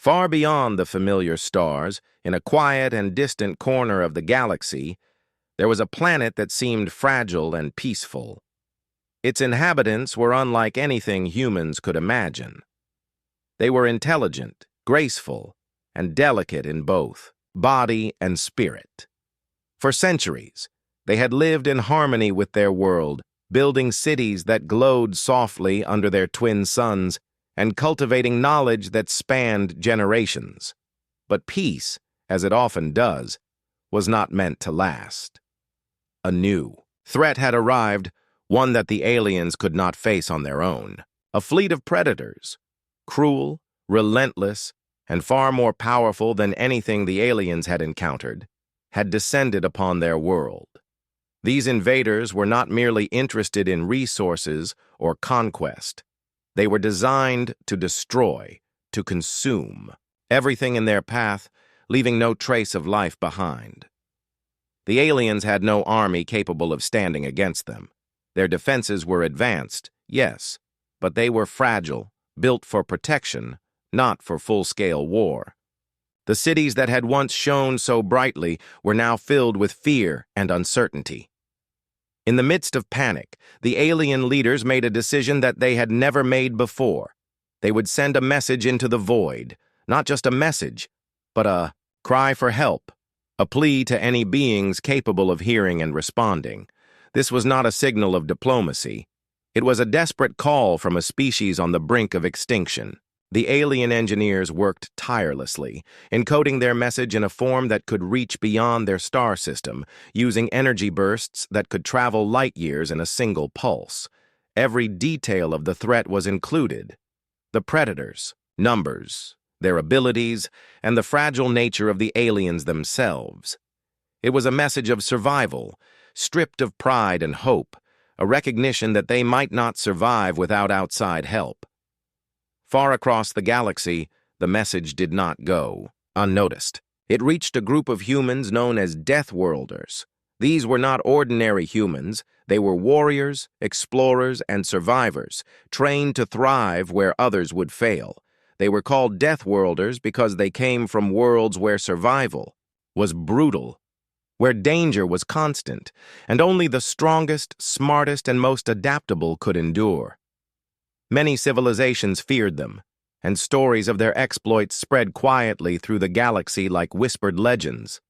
Far beyond the familiar stars, in a quiet and distant corner of the galaxy, there was a planet that seemed fragile and peaceful. Its inhabitants were unlike anything humans could imagine. They were intelligent, graceful, and delicate in both body and spirit. For centuries, they had lived in harmony with their world, building cities that glowed softly under their twin suns and cultivating knowledge that spanned generations. But peace, as it often does, was not meant to last. A new threat had arrived, one that the aliens could not face on their own. A fleet of predators, cruel, relentless, and far more powerful than anything the aliens had encountered, had descended upon their world. These invaders were not merely interested in resources or conquest. They were designed to destroy, to consume everything in their path, leaving no trace of life behind. The aliens had no army capable of standing against them. Their defenses were advanced, yes, but they were fragile, built for protection, not for full-scale war. The cities that had once shone so brightly were now filled with fear and uncertainty. In the midst of panic, the alien leaders made a decision that they had never made before. They would send a message into the void, not just a message, but a cry for help, a plea to any beings capable of hearing and responding. This was not a signal of diplomacy. It was a desperate call from a species on the brink of extinction. The alien engineers worked tirelessly, encoding their message in a form that could reach beyond their star system, using energy bursts that could travel light years in a single pulse. Every detail of the threat was included: the predators, numbers, their abilities, and the fragile nature of the aliens themselves. It was a message of survival, stripped of pride and hope, a recognition that they might not survive without outside help. Far across the galaxy, the message did not go unnoticed. It reached a group of humans known as Deathworlders. These were not ordinary humans. They were warriors, explorers, and survivors, trained to thrive where others would fail. They were called Deathworlders because they came from worlds where survival was brutal, where danger was constant, and only the strongest, smartest, and most adaptable could endure. Many civilizations feared them, and stories of their exploits spread quietly through the galaxy like whispered legends.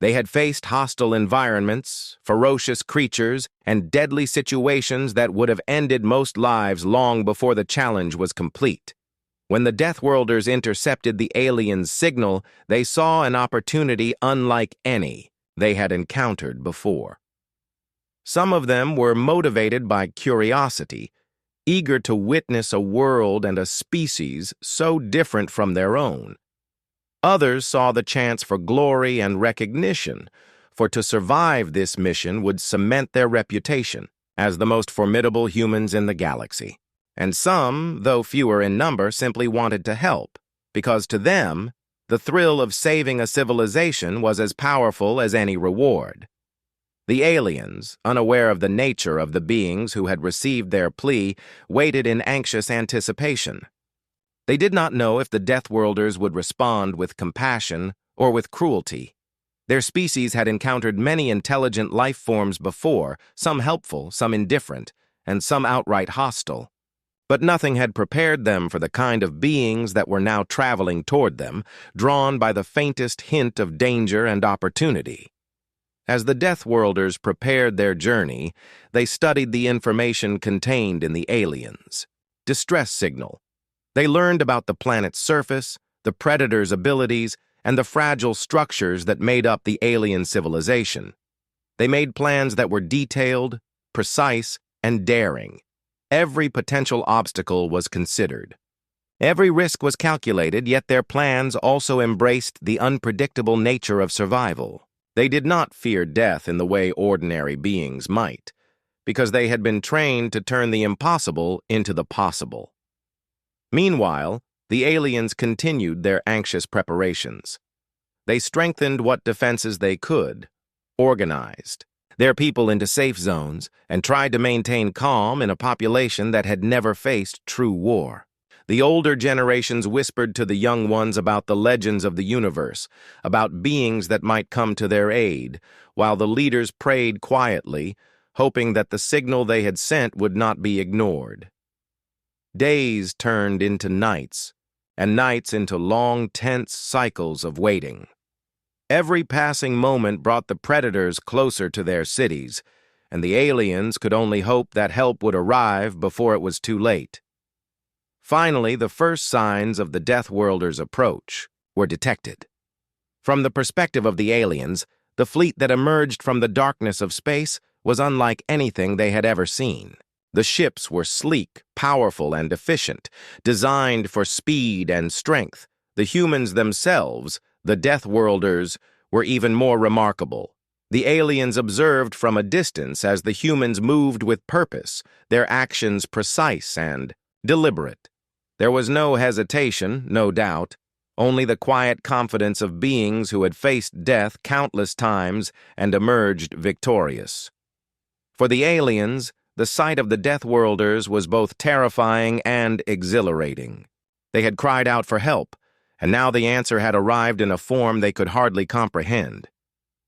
They had faced hostile environments, ferocious creatures, and deadly situations that would have ended most lives long before the challenge was complete. When the Deathworlders intercepted the aliens' signal, they saw an opportunity unlike any they had encountered before. Some of them were motivated by curiosity, eager to witness a world and a species so different from their own. Others saw the chance for glory and recognition, for to survive this mission would cement their reputation as the most formidable humans in the galaxy. And some, though fewer in number, simply wanted to help, because to them, the thrill of saving a civilization was as powerful as any reward. The aliens, unaware of the nature of the beings who had received their plea, waited in anxious anticipation. They did not know if the Deathworlders would respond with compassion or with cruelty. Their species had encountered many intelligent life forms before, some helpful, some indifferent, and some outright hostile. But nothing had prepared them for the kind of beings that were now traveling toward them, drawn by the faintest hint of danger and opportunity. As the Deathworlders prepared their journey, they studied the information contained in the aliens' distress signal. They learned about the planet's surface, the predators' abilities, and the fragile structures that made up the alien civilization. They made plans that were detailed, precise, and daring. Every potential obstacle was considered. Every risk was calculated, yet their plans also embraced the unpredictable nature of survival. They did not fear death in the way ordinary beings might, because they had been trained to turn the impossible into the possible. Meanwhile, the aliens continued their anxious preparations. They strengthened what defenses they could, organized their people into safe zones, and tried to maintain calm in a population that had never faced true war. The older generations whispered to the young ones about the legends of the universe, about beings that might come to their aid, while the leaders prayed quietly, hoping that the signal they had sent would not be ignored. Days turned into nights, and nights into long, tense cycles of waiting. Every passing moment brought the predators closer to their cities, and the aliens could only hope that help would arrive before it was too late. Finally, the first signs of the Deathworlders' approach were detected. From the perspective of the aliens, the fleet that emerged from the darkness of space was unlike anything they had ever seen. The ships were sleek, powerful, and efficient, designed for speed and strength. The humans themselves, the Deathworlders, were even more remarkable. The aliens observed from a distance as the humans moved with purpose, their actions precise and deliberate. There was no hesitation, no doubt, only the quiet confidence of beings who had faced death countless times and emerged victorious. For the aliens, the sight of the Deathworlders was both terrifying and exhilarating. They had cried out for help, and now the answer had arrived in a form they could hardly comprehend.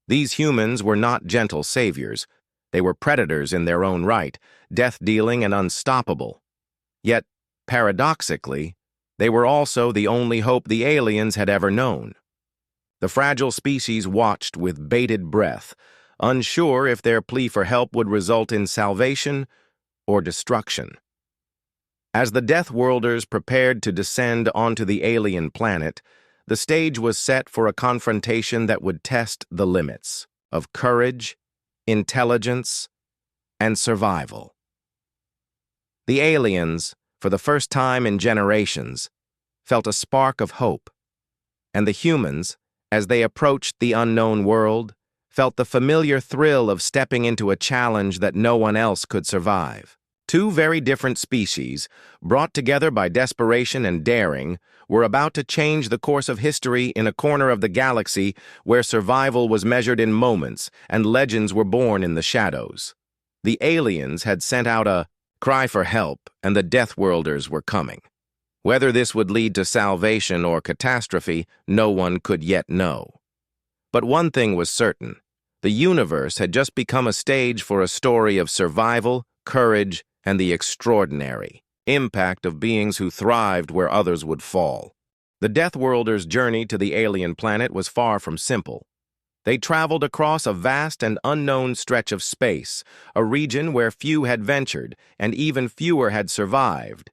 These humans were not gentle saviors. They were predators in their own right, death-dealing and unstoppable. Yet, paradoxically, they were also the only hope the aliens had ever known. The fragile species watched with bated breath, unsure if their plea for help would result in salvation or destruction. As the Deathworlders prepared to descend onto the alien planet, the stage was set for a confrontation that would test the limits of courage, intelligence, and survival. The aliens, for the first time in generations, felt a spark of hope, and the humans, as they approached the unknown world, felt the familiar thrill of stepping into a challenge that no one else could survive. Two very different species, brought together by desperation and daring, were about to change the course of history in a corner of the galaxy where survival was measured in moments and legends were born in the shadows. The aliens had sent out a cry for help, and the Deathworlders were coming. Whether this would lead to salvation or catastrophe, no one could yet know. But one thing was certain: the universe had just become a stage for a story of survival, courage, and the extraordinary impact of beings who thrived where others would fall. The Deathworlders' journey to the alien planet was far from simple. They traveled across a vast and unknown stretch of space, a region where few had ventured and even fewer had survived.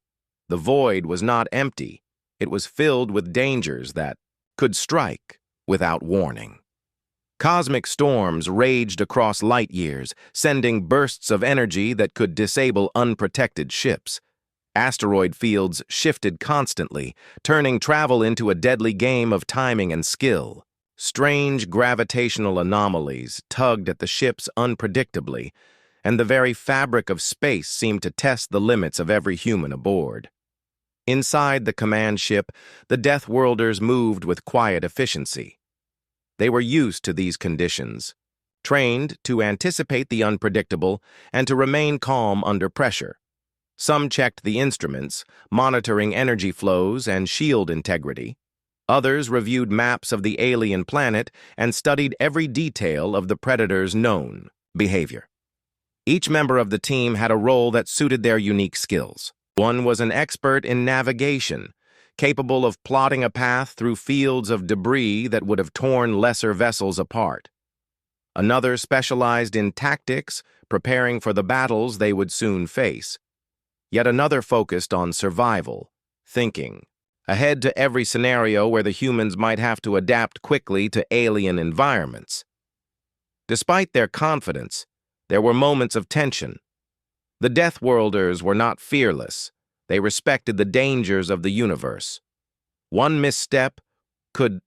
The void was not empty. It was filled with dangers that could strike without warning. Cosmic storms raged across light years, sending bursts of energy that could disable unprotected ships. Asteroid fields shifted constantly, turning travel into a deadly game of timing and skill. Strange gravitational anomalies tugged at the ships unpredictably, and the very fabric of space seemed to test the limits of every human aboard. Inside the command ship, the Deathworlders moved with quiet efficiency. They were used to these conditions, trained to anticipate the unpredictable and to remain calm under pressure. Some checked the instruments, monitoring energy flows and shield integrity. Others reviewed maps of the alien planet and studied every detail of the predator's known behavior. Each member of the team had a role that suited their unique skills. One was an expert in navigation, capable of plotting a path through fields of debris that would have torn lesser vessels apart. Another specialized in tactics, preparing for the battles they would soon face. Yet another focused on survival, thinking ahead to every scenario where the humans might have to adapt quickly to alien environments. Despite their confidence, there were moments of tension. The Deathworlders were not fearless. They respected the dangers of the universe. One misstep could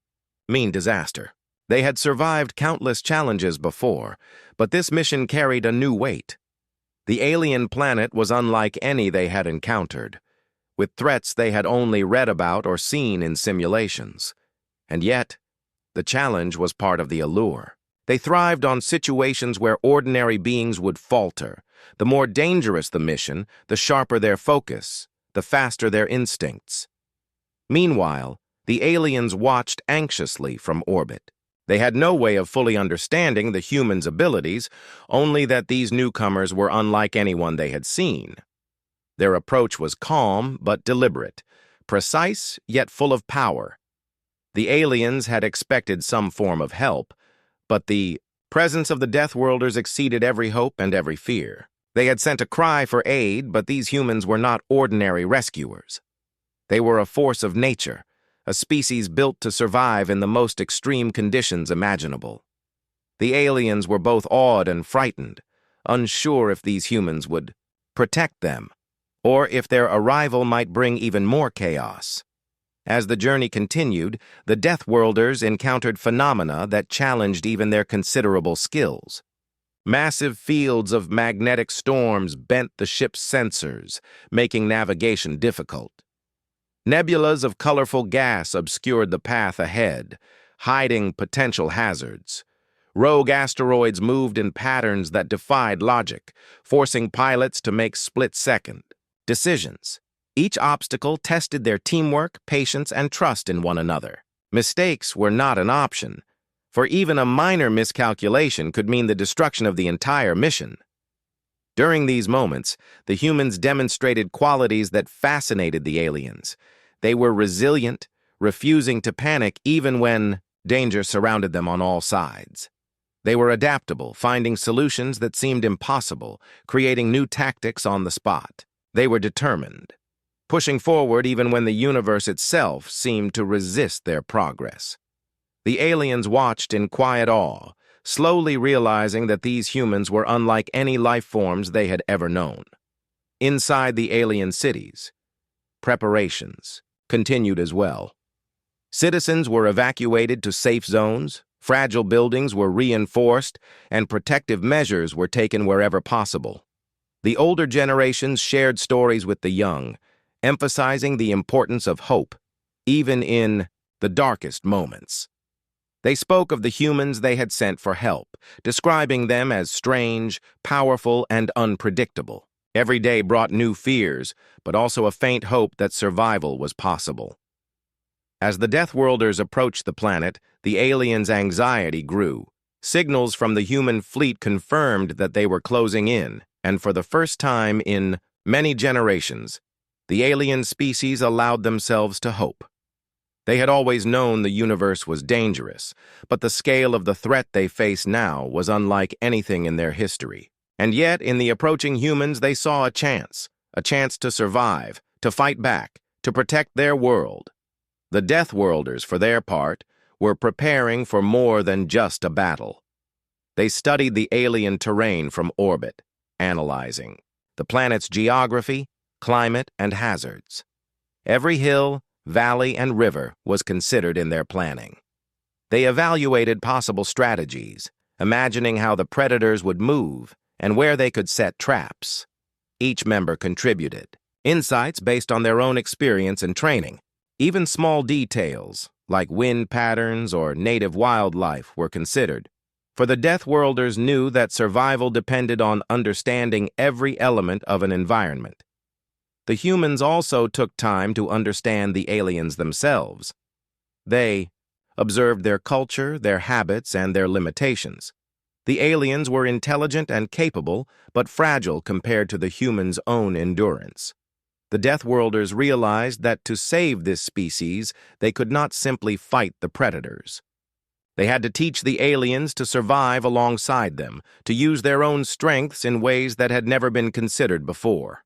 mean disaster. They had survived countless challenges before, but this mission carried a new weight. The alien planet was unlike any they had encountered, with threats they had only read about or seen in simulations. And yet, the challenge was part of the allure. They thrived on situations where ordinary beings would falter. The more dangerous the mission, the sharper their focus. the faster their instincts. Meanwhile, the aliens watched anxiously from orbit. They had no way of fully understanding the humans' abilities, only that these newcomers were unlike anyone they had seen. Their approach was calm but deliberate, precise yet full of power. The aliens had expected some form of help, but the presence of the Deathworlders exceeded every hope and every fear. They had sent a cry for aid, but these humans were not ordinary rescuers. They were a force of nature, a species built to survive in the most extreme conditions imaginable. The aliens were both awed and frightened, unsure if these humans would protect them, or if their arrival might bring even more chaos. As the journey continued, the Deathworlders encountered phenomena that challenged even their considerable skills. Massive fields of magnetic storms bent the ship's sensors, making navigation difficult. Nebulas of colorful gas obscured the path ahead, hiding potential hazards. Rogue asteroids moved in patterns that defied logic, forcing pilots to make split-second decisions. Each obstacle tested their teamwork, patience, and trust in one another. Mistakes were not an option, for even a minor miscalculation could mean the destruction of the entire mission. During these moments, the humans demonstrated qualities that fascinated the aliens. They were resilient, refusing to panic even when danger surrounded them on all sides. They were adaptable, finding solutions that seemed impossible, creating new tactics on the spot. They were determined, pushing forward even when the universe itself seemed to resist their progress. The aliens watched in quiet awe, slowly realizing that these humans were unlike any life forms they had ever known. Inside the alien cities, preparations continued as well. Citizens were evacuated to safe zones, fragile buildings were reinforced, and protective measures were taken wherever possible. The older generations shared stories with the young, emphasizing the importance of hope, even in the darkest moments. They spoke of the humans they had sent for help, describing them as strange, powerful, and unpredictable. Every day brought new fears, but also a faint hope that survival was possible. As the Deathworlders approached the planet, the aliens' anxiety grew. Signals from the human fleet confirmed that they were closing in, and for the first time in many generations, the alien species allowed themselves to hope. They had always known the universe was dangerous, but the scale of the threat they faced now was unlike anything in their history. And yet, in the approaching humans, they saw a chance to survive, to fight back, to protect their world. The Deathworlders, for their part, were preparing for more than just a battle. They studied the alien terrain from orbit, analyzing the planet's geography, climate, and hazards. Every hill, valley, and river was considered in their planning. They evaluated possible strategies, imagining how the predators would move and where they could set traps. Each member contributed insights based on their own experience and training. Even small details, like wind patterns or native wildlife, were considered, for the Deathworlders knew that survival depended on understanding every element of an environment. The humans also took time to understand the aliens themselves. They observed their culture, their habits, and their limitations. The aliens were intelligent and capable, but fragile compared to the humans' own endurance. The Deathworlders realized that to save this species, they could not simply fight the predators. They had to teach the aliens to survive alongside them, to use their own strengths in ways that had never been considered before.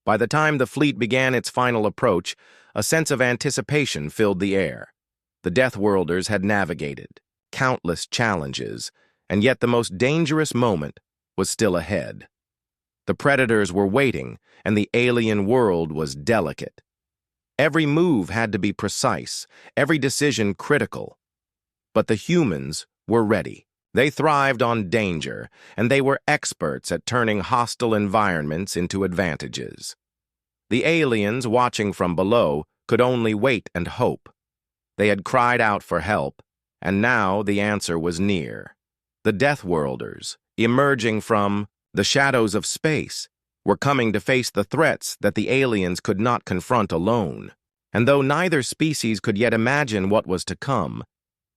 By the time the fleet began its final approach, a sense of anticipation filled the air. The Deathworlders had navigated countless challenges, and yet the most dangerous moment was still ahead. The predators were waiting, and the alien world was delicate. Every move had to be precise, every decision critical. But the humans were ready. They thrived on danger, and they were experts at turning hostile environments into advantages. The aliens, watching from below, could only wait and hope. They had cried out for help, and now the answer was near. The Deathworlders, emerging from the shadows of space, were coming to face the threats that the aliens could not confront alone. And though neither species could yet imagine what was to come,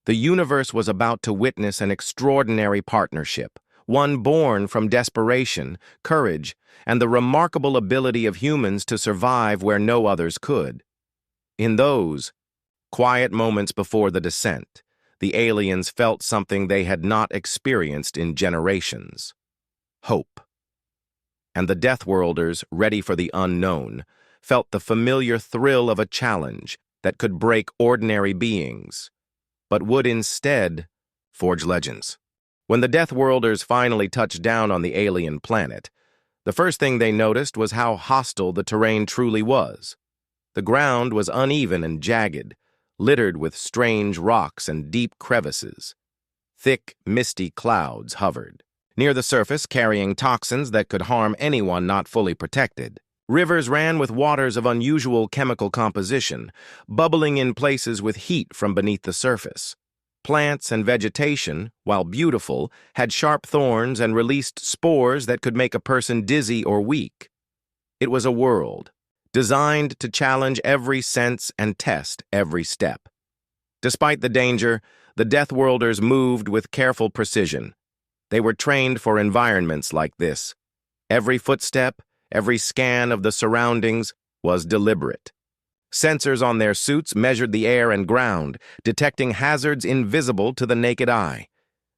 the universe was about to witness an extraordinary partnership, one born from desperation, courage, and the remarkable ability of humans to survive where no others could. In those quiet moments before the descent, the aliens felt something they had not experienced in generations: hope. And the Deathworlders, ready for the unknown, felt the familiar thrill of a challenge that could break ordinary beings, but would instead forge legends. When the Deathworlders finally touched down on the alien planet, the first thing they noticed was how hostile the terrain truly was. The ground was uneven and jagged, littered with strange rocks and deep crevices. Thick, misty clouds hovered near the surface, carrying toxins that could harm anyone not fully protected. Rivers ran with waters of unusual chemical composition, bubbling in places with heat from beneath the surface. Plants and vegetation, while beautiful, had sharp thorns and released spores that could make a person dizzy or weak. It was a world designed to challenge every sense and test every step. Despite the danger, the Deathworlders moved with careful precision. They were trained for environments like this. Every footstep, every scan of the surroundings was deliberate. Sensors on their suits measured the air and ground, detecting hazards invisible to the naked eye.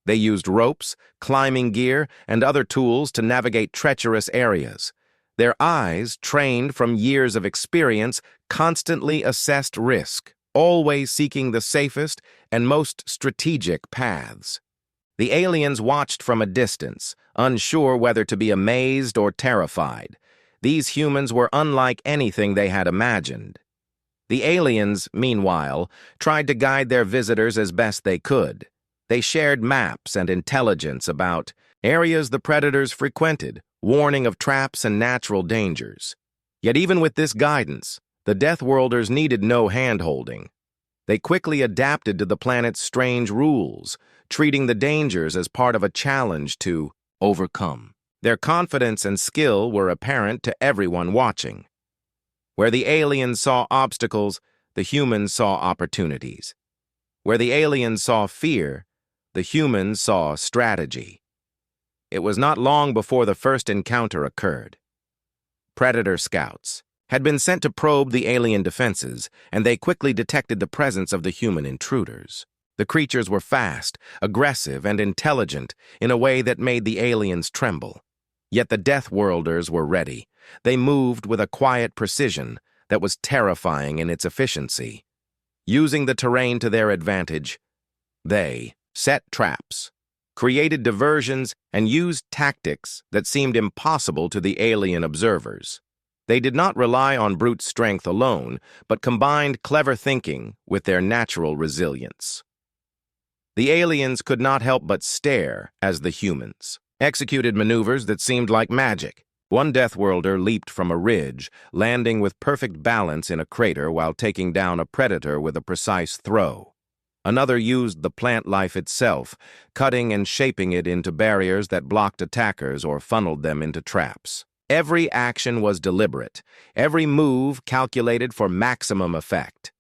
They used ropes, climbing gear, and other tools to navigate treacherous areas. Their eyes, trained from years of experience, constantly assessed risk, always seeking the safest and most strategic paths. The aliens watched from a distance, unsure whether to be amazed or terrified. These humans were unlike anything they had imagined. The aliens, meanwhile, tried to guide their visitors as best they could. They shared maps and intelligence about areas the predators frequented, warning of traps and natural dangers. Yet even with this guidance, the Deathworlders needed no hand-holding. They quickly adapted to the planet's strange rules, treating the dangers as part of a challenge to overcome. Their confidence and skill were apparent to everyone watching. Where the aliens saw obstacles, the humans saw opportunities. Where the aliens saw fear, the humans saw strategy. It was not long before the first encounter occurred. Predator scouts had been sent to probe the alien defenses, and they quickly detected the presence of the human intruders. The creatures were fast, aggressive, and intelligent in a way that made the aliens tremble. Yet the Deathworlders were ready. They moved with a quiet precision that was terrifying in its efficiency. Using the terrain to their advantage, they set traps, created diversions, and used tactics that seemed impossible to the alien observers. They did not rely on brute strength alone, but combined clever thinking with their natural resilience. The aliens could not help but stare as the humans executed maneuvers that seemed like magic. One Deathworlder leaped from a ridge, landing with perfect balance in a crater while taking down a predator with a precise throw. Another used the plant life itself, cutting and shaping it into barriers that blocked attackers or funneled them into traps. Every action was deliberate, every move calculated for maximum effect.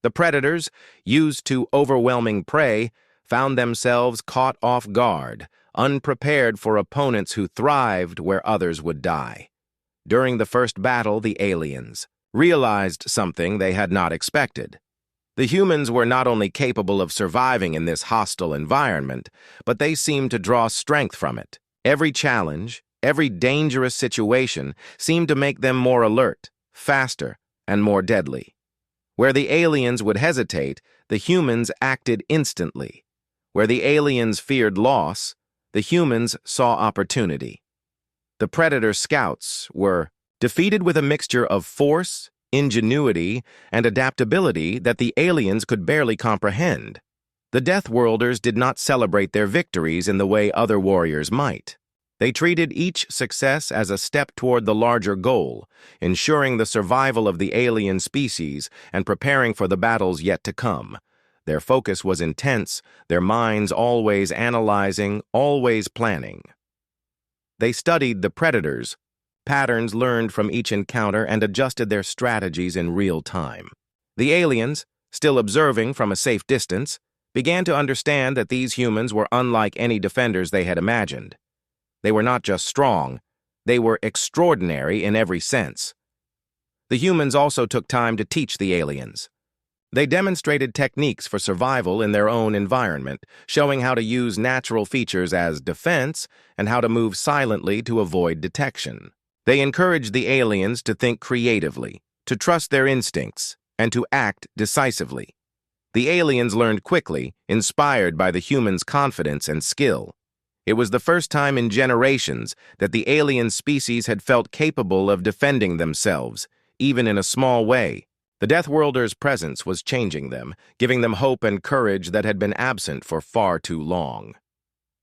The predators, used to overwhelming prey, found themselves caught off guard, unprepared for opponents who thrived where others would die. During the first battle, the aliens realized something they had not expected. The humans were not only capable of surviving in this hostile environment, but they seemed to draw strength from it. Every challenge, every dangerous situation seemed to make them more alert, faster, and more deadly. Where the aliens would hesitate, the humans acted instantly. Where the aliens feared loss, the humans saw opportunity. The Predator scouts were defeated with a mixture of force, ingenuity, and adaptability that the aliens could barely comprehend. The Deathworlders did not celebrate their victories in the way other warriors might. They treated each success as a step toward the larger goal, ensuring the survival of the alien species and preparing for the battles yet to come. Their focus was intense, their minds always analyzing, always planning. They studied the predators, patterns learned from each encounter and adjusted their strategies in real time. The aliens, still observing from a safe distance, began to understand that these humans were unlike any defenders they had imagined. They were not just strong, they were extraordinary in every sense. The humans also took time to teach the aliens. They demonstrated techniques for survival in their own environment, showing how to use natural features as defense and how to move silently to avoid detection. They encouraged the aliens to think creatively, to trust their instincts, and to act decisively. The aliens learned quickly, inspired by the humans' confidence and skill. It was the first time in generations that the alien species had felt capable of defending themselves, even in a small way. The Deathworlders' presence was changing them, giving them hope and courage that had been absent for far too long.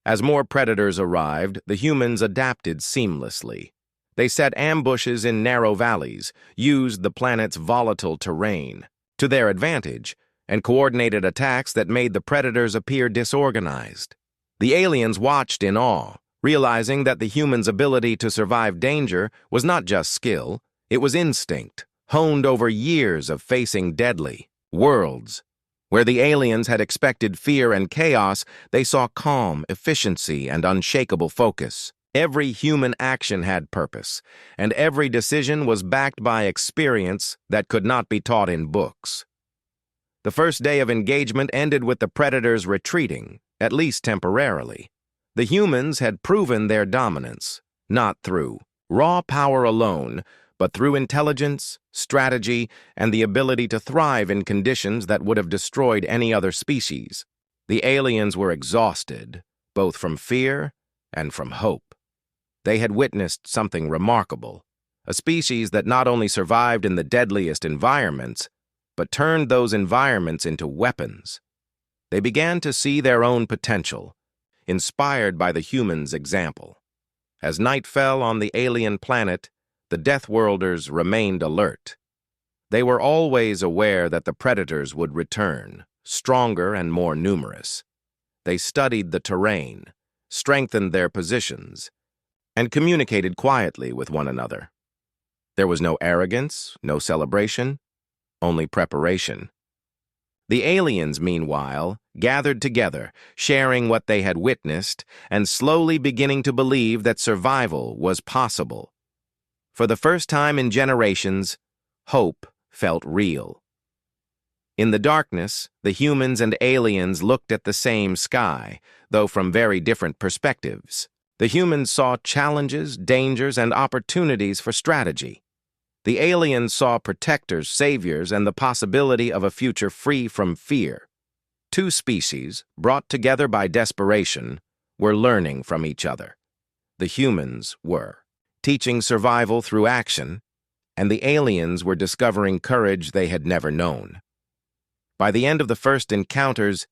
As more predators arrived, the humans adapted seamlessly. They set ambushes in narrow valleys, used the planet's volatile terrain to their advantage, and coordinated attacks that made the predators appear disorganized. The aliens watched in awe, realizing that the humans' ability to survive danger was not just skill, it was instinct, honed over years of facing deadly worlds. Where the aliens had expected fear and chaos, they saw calm, efficiency, and unshakable focus. Every human action had purpose, and every decision was backed by experience that could not be taught in books. The first day of engagement ended with the predators retreating, at least temporarily. The humans had proven their dominance, not through raw power alone, but through intelligence, strategy, and the ability to thrive in conditions that would have destroyed any other species. The aliens were exhausted, both from fear and from hope. They had witnessed something remarkable, a species that not only survived in the deadliest environments, but turned those environments into weapons. They began to see their own potential, inspired by the humans' example. As night fell on the alien planet, the Deathworlders remained alert. They were always aware that the predators would return, stronger and more numerous. They studied the terrain, strengthened their positions, and communicated quietly with one another. There was no arrogance, no celebration, only preparation. The aliens, meanwhile, gathered together, sharing what they had witnessed and slowly beginning to believe that survival was possible. For the first time in generations, hope felt real. In the darkness, the humans and aliens looked at the same sky, though from very different perspectives. The humans saw challenges, dangers, and opportunities for strategy. The aliens saw protectors, saviors, and the possibility of a future free from fear. Two species, brought together by desperation, were learning from each other. The humans were teaching survival through action, and the aliens were discovering courage they had never known. By the end of the first encounters,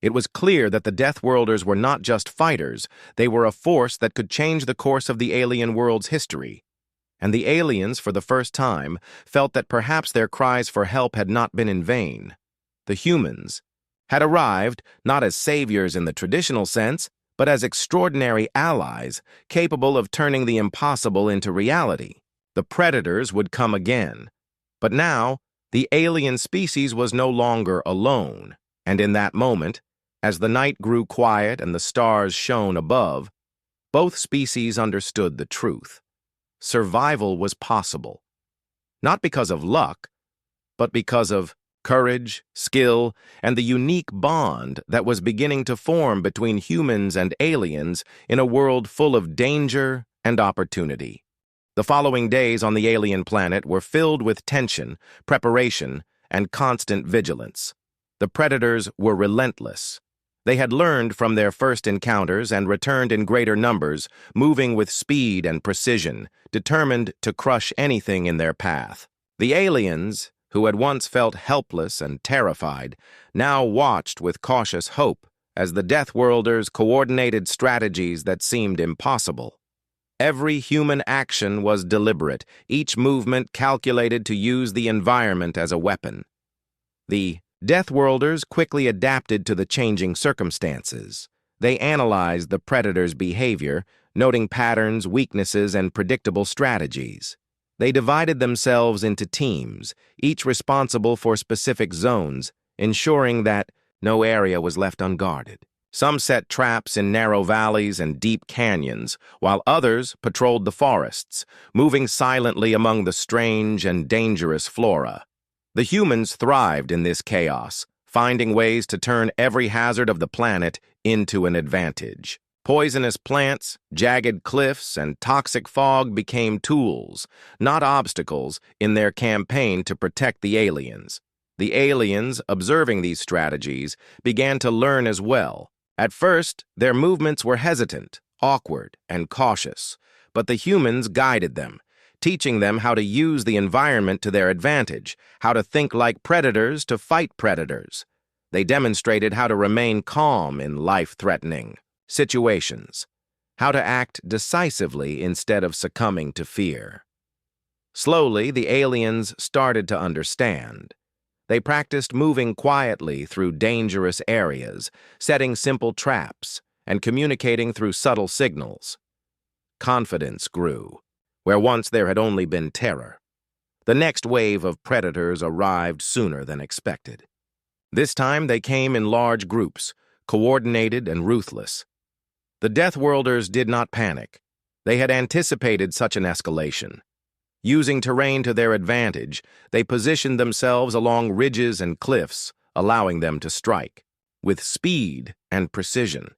it was clear that the Deathworlders were not just fighters, they were a force that could change the course of the alien world's history. And the aliens, for the first time, felt that perhaps their cries for help had not been in vain. The humans had arrived not as saviors in the traditional sense, but as extraordinary allies capable of turning the impossible into reality. The predators would come again. But now, the alien species was no longer alone, and in that moment, as the night grew quiet and the stars shone above, both species understood the truth. Survival was possible, not because of luck, but because of courage, skill, and the unique bond that was beginning to form between humans and aliens in a world full of danger and opportunity. The following days on the alien planet were filled with tension, preparation, and constant vigilance. The predators were relentless. They had learned from their first encounters and returned in greater numbers, moving with speed and precision, determined to crush anything in their path. The aliens, who had once felt helpless and terrified, now watched with cautious hope as the Deathworlders coordinated strategies that seemed impossible. Every human action was deliberate, each movement calculated to use the environment as a weapon. The Deathworlders quickly adapted to the changing circumstances. They analyzed the predator's behavior, noting patterns, weaknesses, and predictable strategies. They divided themselves into teams, each responsible for specific zones, ensuring that no area was left unguarded. Some set traps in narrow valleys and deep canyons, while others patrolled the forests, moving silently among the strange and dangerous flora. The humans thrived in this chaos, finding ways to turn every hazard of the planet into an advantage. Poisonous plants, jagged cliffs, and toxic fog became tools, not obstacles, in their campaign to protect the aliens. The aliens, observing these strategies, began to learn as well. At first, their movements were hesitant, awkward, and cautious, but the humans guided them, teaching them how to use the environment to their advantage, how to think like predators to fight predators. They demonstrated how to remain calm in life-threatening situations, how to act decisively instead of succumbing to fear. Slowly, the aliens started to understand. They practiced moving quietly through dangerous areas, setting simple traps, and communicating through subtle signals. Confidence grew, where once there had only been terror. The next wave of predators arrived sooner than expected. This time they came in large groups, coordinated and ruthless. The Deathworlders did not panic. They had anticipated such an escalation. Using terrain to their advantage, they positioned themselves along ridges and cliffs, allowing them to strike with speed and precision.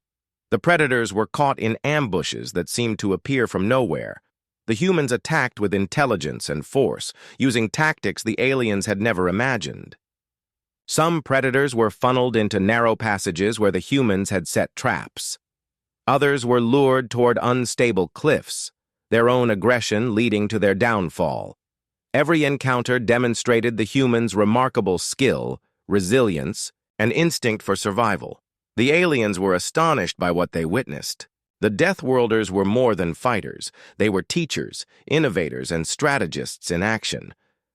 The predators were caught in ambushes that seemed to appear from nowhere. The humans attacked with intelligence and force, using tactics the aliens had never imagined. Some predators were funneled into narrow passages where the humans had set traps. Others were lured toward unstable cliffs, their own aggression leading to their downfall. Every encounter demonstrated the humans' remarkable skill, resilience, and instinct for survival. The aliens were astonished by what they witnessed. The Deathworlders were more than fighters. They were teachers, innovators, and strategists in action.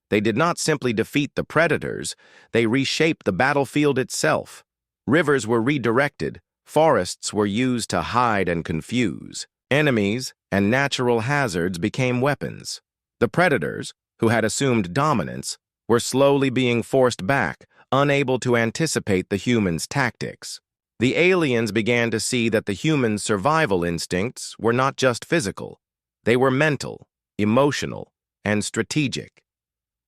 They did not simply defeat the predators, they reshaped the battlefield itself. Rivers were redirected, forests were used to hide and confuse. Enemies and natural hazards became weapons. The predators, who had assumed dominance, were slowly being forced back, unable to anticipate the humans' tactics. The aliens began to see that the humans' survival instincts were not just physical. They were mental, emotional, and strategic.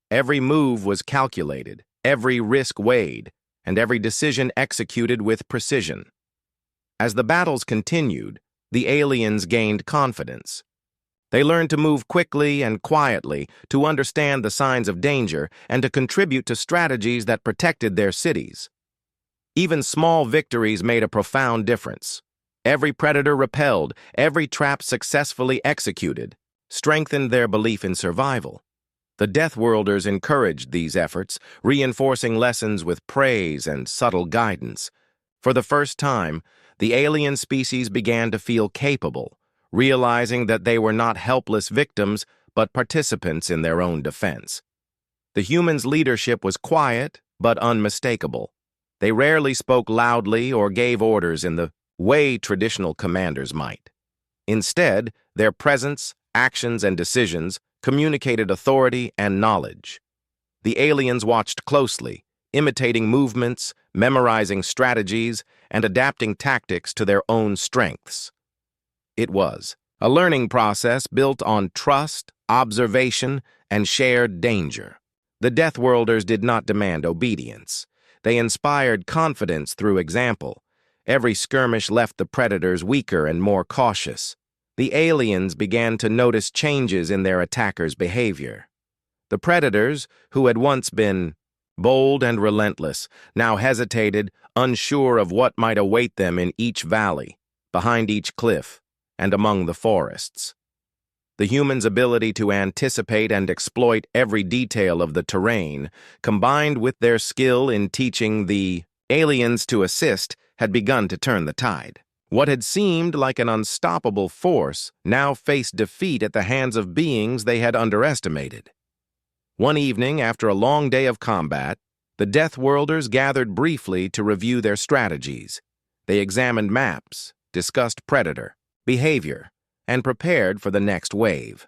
Every move was calculated, every risk weighed, and every decision executed with precision. As the battles continued, the aliens gained confidence. They learned to move quickly and quietly, to understand the signs of danger, and to contribute to strategies that protected their cities. Even small victories made a profound difference. Every predator repelled, every trap successfully executed, strengthened their belief in survival. The Deathworlders encouraged these efforts, reinforcing lessons with praise and subtle guidance. For the first time, the alien species began to feel capable, realizing that they were not helpless victims, but participants in their own defense. The humans' leadership was quiet, but unmistakable. They rarely spoke loudly or gave orders in the way traditional commanders might. Instead, their presence, actions, and decisions communicated authority and knowledge. The aliens watched closely, imitating movements, memorizing strategies, and adapting tactics to their own strengths. It was a learning process built on trust, observation, and shared danger. The Deathworlders did not demand obedience. They inspired confidence through example. Every skirmish left the predators weaker and more cautious. The aliens began to notice changes in their attackers' behavior. The predators, who had once been bold and relentless, now hesitated, unsure of what might await them in each valley, behind each cliff, and among the forests. The humans' ability to anticipate and exploit every detail of the terrain, combined with their skill in teaching the aliens to assist, had begun to turn the tide. What had seemed like an unstoppable force now faced defeat at the hands of beings they had underestimated. One evening, after a long day of combat, the Deathworlders gathered briefly to review their strategies. They examined maps, discussed predator behavior, and prepared for the next wave.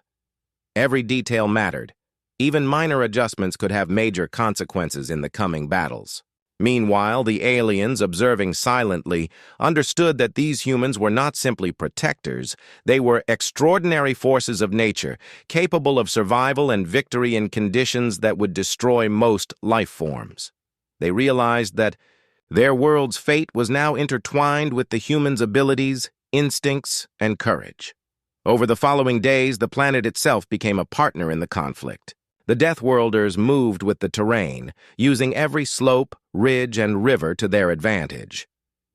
Every detail mattered. Even minor adjustments could have major consequences in the coming battles. Meanwhile, the aliens, observing silently, understood that these humans were not simply protectors. They were extraordinary forces of nature, capable of survival and victory in conditions that would destroy most life forms. They realized that their world's fate was now intertwined with the humans' abilities, instincts, and courage. Over the following days, the planet itself became a partner in the conflict. The Deathworlders moved with the terrain, using every slope, ridge, and river to their advantage.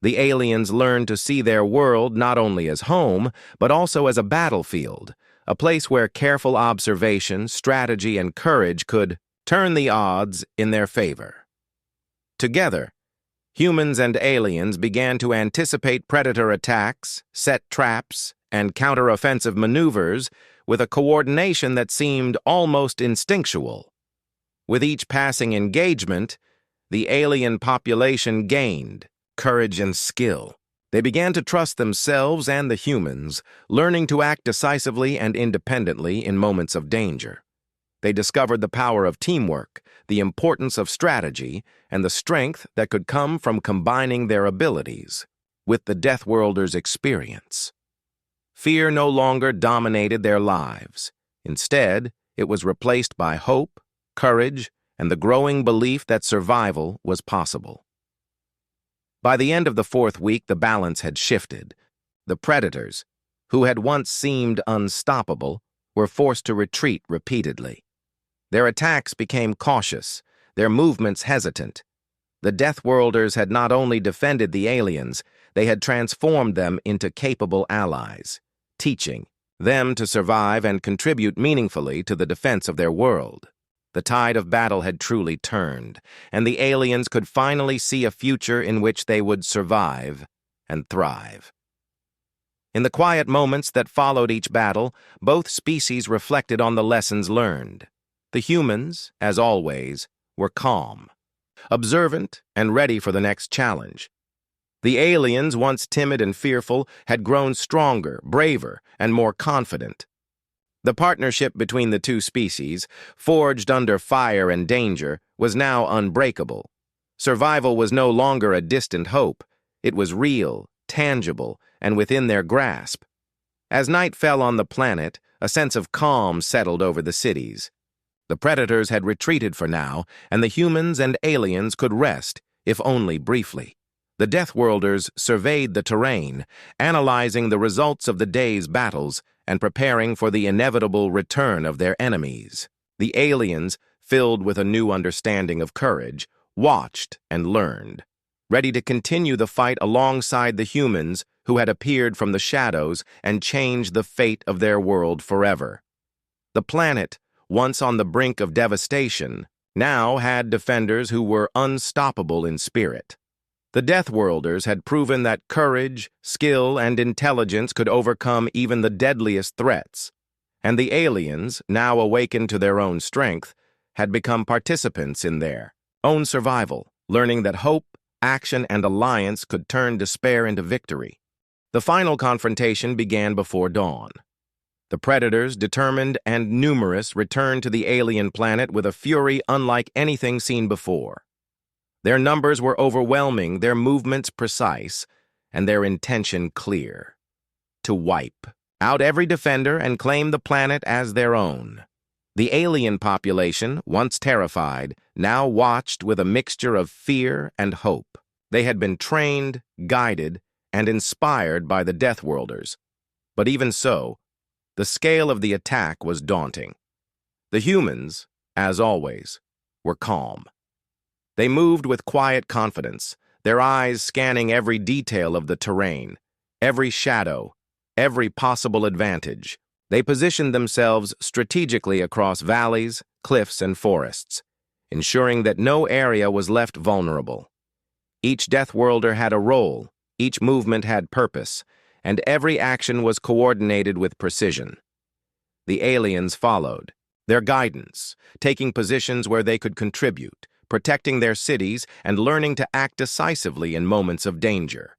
The aliens learned to see their world not only as home, but also as a battlefield, a place where careful observation, strategy, and courage could turn the odds in their favor. Together, humans and aliens began to anticipate predator attacks, set traps, and counter-offensive maneuvers with a coordination that seemed almost instinctual. With each passing engagement, the alien population gained courage and skill. They began to trust themselves and the humans, learning to act decisively and independently in moments of danger. They discovered the power of teamwork, the importance of strategy, and the strength that could come from combining their abilities with the Deathworlders' experience. Fear no longer dominated their lives. Instead, it was replaced by hope, courage, and the growing belief that survival was possible. By the end of the fourth week, the balance had shifted. The predators, who had once seemed unstoppable, were forced to retreat repeatedly. Their attacks became cautious, their movements hesitant. The Deathworlders had not only defended the aliens, they had transformed them into capable allies, teaching them to survive and contribute meaningfully to the defense of their world. The tide of battle had truly turned, and the aliens could finally see a future in which they would survive and thrive. In the quiet moments that followed each battle, both species reflected on the lessons learned. The humans, as always, were calm, observant, and ready for the next challenge. The aliens, once timid and fearful, had grown stronger, braver, and more confident. The partnership between the two species, forged under fire and danger, was now unbreakable. Survival was no longer a distant hope. It was real, tangible, and within their grasp. As night fell on the planet, a sense of calm settled over the cities. The predators had retreated for now, and the humans and aliens could rest, if only briefly. The Deathworlders surveyed the terrain, analyzing the results of the day's battles and preparing for the inevitable return of their enemies. The aliens, filled with a new understanding of courage, watched and learned, ready to continue the fight alongside the humans who had appeared from the shadows and changed the fate of their world forever. The planet, once on the brink of devastation, now had defenders who were unstoppable in spirit. The Deathworlders had proven that courage, skill, and intelligence could overcome even the deadliest threats, and the aliens, now awakened to their own strength, had become participants in their own survival, learning that hope, action, and alliance could turn despair into victory. The final confrontation began before dawn. The predators, determined and numerous, returned to the alien planet with a fury unlike anything seen before. Their numbers were overwhelming, their movements precise, and their intention clear: to wipe out every defender and claim the planet as their own. The alien population, once terrified, now watched with a mixture of fear and hope. They had been trained, guided, and inspired by the Deathworlders. But even so, the scale of the attack was daunting. The humans, as always, were calm. They moved with quiet confidence, their eyes scanning every detail of the terrain, every shadow, every possible advantage. They positioned themselves strategically across valleys, cliffs, and forests, ensuring that no area was left vulnerable. Each Deathworlder had a role, each movement had purpose, and every action was coordinated with precision. The aliens followed, their guidance, taking positions where they could contribute, protecting their cities and learning to act decisively in moments of danger.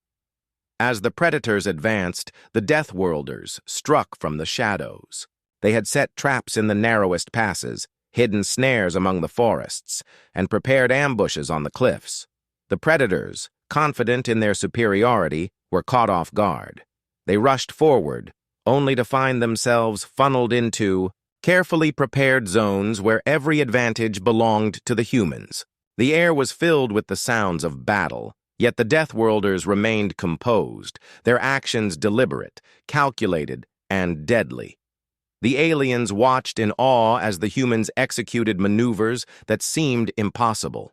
As the predators advanced, the Deathworlders struck from the shadows. They had set traps in the narrowest passes, hidden snares among the forests, and prepared ambushes on the cliffs. The predators, confident in their superiority, were caught off guard. They rushed forward, only to find themselves funneled into carefully prepared zones where every advantage belonged to the humans. The air was filled with the sounds of battle, yet the Deathworlders remained composed, their actions deliberate, calculated, and deadly. The aliens watched in awe as the humans executed maneuvers that seemed impossible.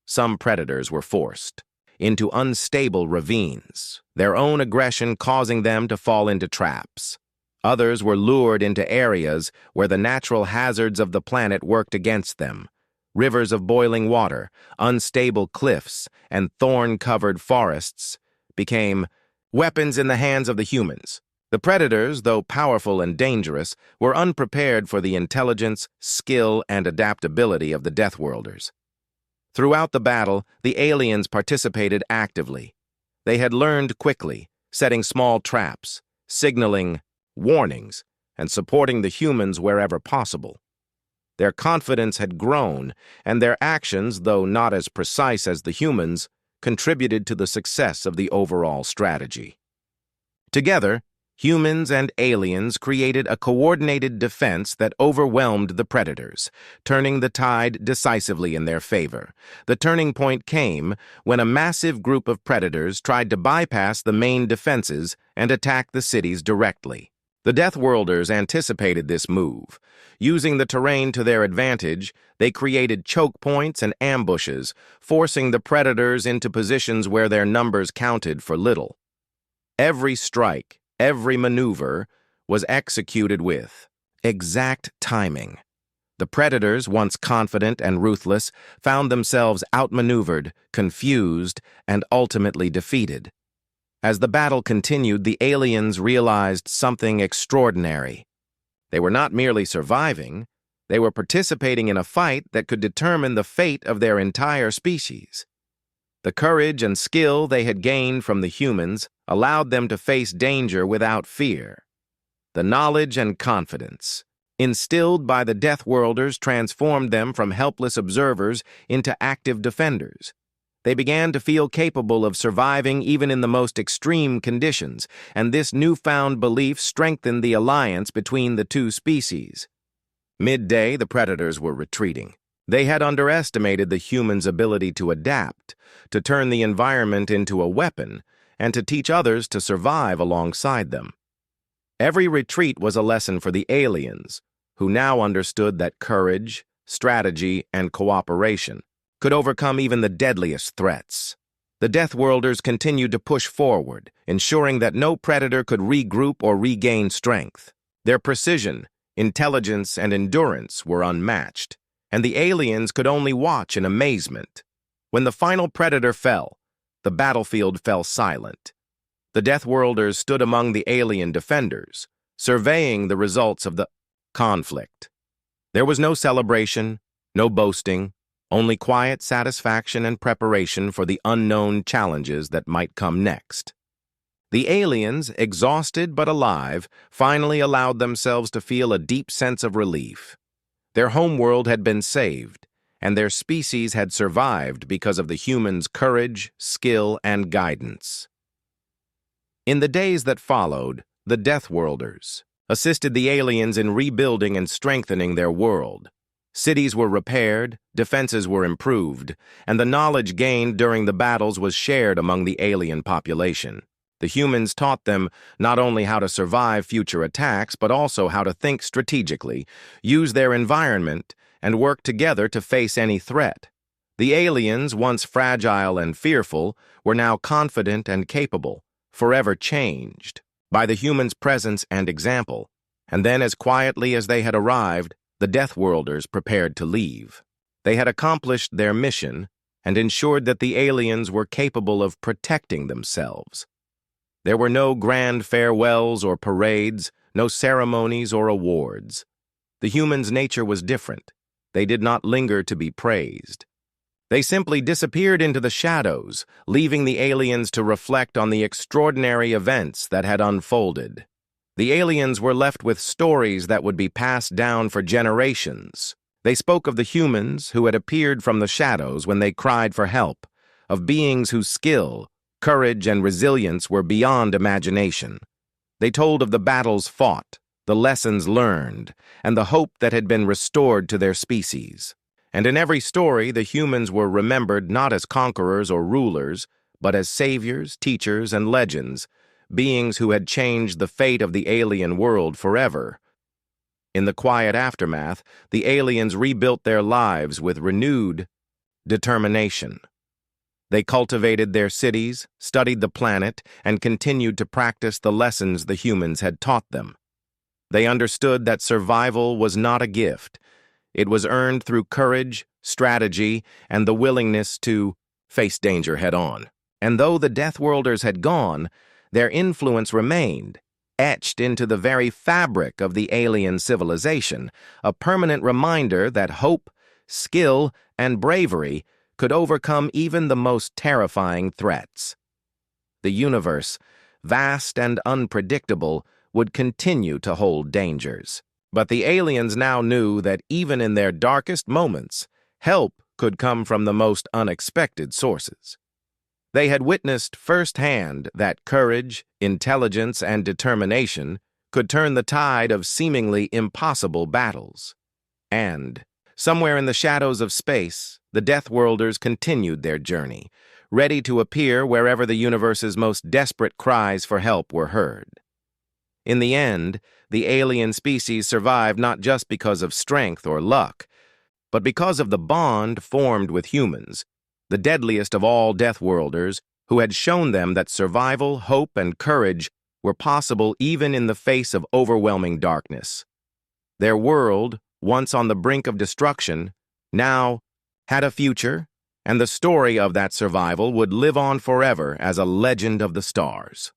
Some predators were forced into unstable ravines, their own aggression causing them to fall into traps. Others were lured into areas where the natural hazards of the planet worked against them. Rivers of boiling water, unstable cliffs, and thorn-covered forests became weapons in the hands of the humans. The predators, though powerful and dangerous, were unprepared for the intelligence, skill, and adaptability of the Deathworlders. Throughout the battle, the aliens participated actively. They had learned quickly, setting small traps, signaling warnings, and supporting the humans wherever possible. Their confidence had grown, and their actions, though not as precise as the humans, contributed to the success of the overall strategy. Together, humans and aliens created a coordinated defense that overwhelmed the predators, turning the tide decisively in their favor. The turning point came when a massive group of predators tried to bypass the main defenses and attack the cities directly. The Deathworlders anticipated this move. Using the terrain to their advantage, they created choke points and ambushes, forcing the predators into positions where their numbers counted for little. Every strike, every maneuver, was executed with exact timing. The predators, once confident and ruthless, found themselves outmaneuvered, confused, and ultimately defeated. As the battle continued, the aliens realized something extraordinary. They were not merely surviving, they were participating in a fight that could determine the fate of their entire species. The courage and skill they had gained from the humans allowed them to face danger without fear. The knowledge and confidence instilled by the Deathworlders transformed them from helpless observers into active defenders. They began to feel capable of surviving even in the most extreme conditions, and this newfound belief strengthened the alliance between the two species. Midday, the predators were retreating. They had underestimated the humans' ability to adapt, to turn the environment into a weapon, and to teach others to survive alongside them. Every retreat was a lesson for the aliens, who now understood that courage, strategy, and cooperation could overcome even the deadliest threats. The Deathworlders continued to push forward, ensuring that no predator could regroup or regain strength. Their precision, intelligence, and endurance were unmatched, and the aliens could only watch in amazement. When the final predator fell, the battlefield fell silent. The Deathworlders stood among the alien defenders, surveying the results of the conflict. There was no celebration, no boasting, only quiet satisfaction and preparation for the unknown challenges that might come next. The aliens, exhausted but alive, finally allowed themselves to feel a deep sense of relief. Their homeworld had been saved, and their species had survived because of the humans' courage, skill, and guidance. In the days that followed, the Deathworlders assisted the aliens in rebuilding and strengthening their world. Cities were repaired, defenses were improved, and the knowledge gained during the battles was shared among the alien population. The humans taught them not only how to survive future attacks, but also how to think strategically, use their environment, and work together to face any threat. The aliens, once fragile and fearful, were now confident and capable, forever changed by the humans' presence and example. And then, as quietly as they had arrived, the Deathworlders prepared to leave. They had accomplished their mission and ensured that the aliens were capable of protecting themselves. There were no grand farewells or parades, no ceremonies or awards. The humans' nature was different. They did not linger to be praised. They simply disappeared into the shadows, leaving the aliens to reflect on the extraordinary events that had unfolded. The aliens were left with stories that would be passed down for generations. They spoke of the humans who had appeared from the shadows when they cried for help, of beings whose skill, courage, and resilience were beyond imagination. They told of the battles fought, the lessons learned, and the hope that had been restored to their species. And in every story, the humans were remembered not as conquerors or rulers, but as saviors, teachers, and legends, beings who had changed the fate of the alien world forever. In the quiet aftermath, the aliens rebuilt their lives with renewed determination. They cultivated their cities, studied the planet, and continued to practice the lessons the humans had taught them. They understood that survival was not a gift. It was earned through courage, strategy, and the willingness to face danger head-on. And though the Deathworlders had gone, their influence remained, etched into the very fabric of the alien civilization, a permanent reminder that hope, skill, and bravery could overcome even the most terrifying threats. The universe, vast and unpredictable, would continue to hold dangers. But the aliens now knew that even in their darkest moments, help could come from the most unexpected sources. They had witnessed firsthand that courage, intelligence, and determination could turn the tide of seemingly impossible battles. And, somewhere in the shadows of space, the Deathworlders continued their journey, ready to appear wherever the universe's most desperate cries for help were heard. In the end, the alien species survived not just because of strength or luck, but because of the bond formed with humans, the deadliest of all Deathworlders, who had shown them that survival, hope, and courage were possible even in the face of overwhelming darkness. Their world, once on the brink of destruction, now had a future, and the story of that survival would live on forever as a legend of the stars.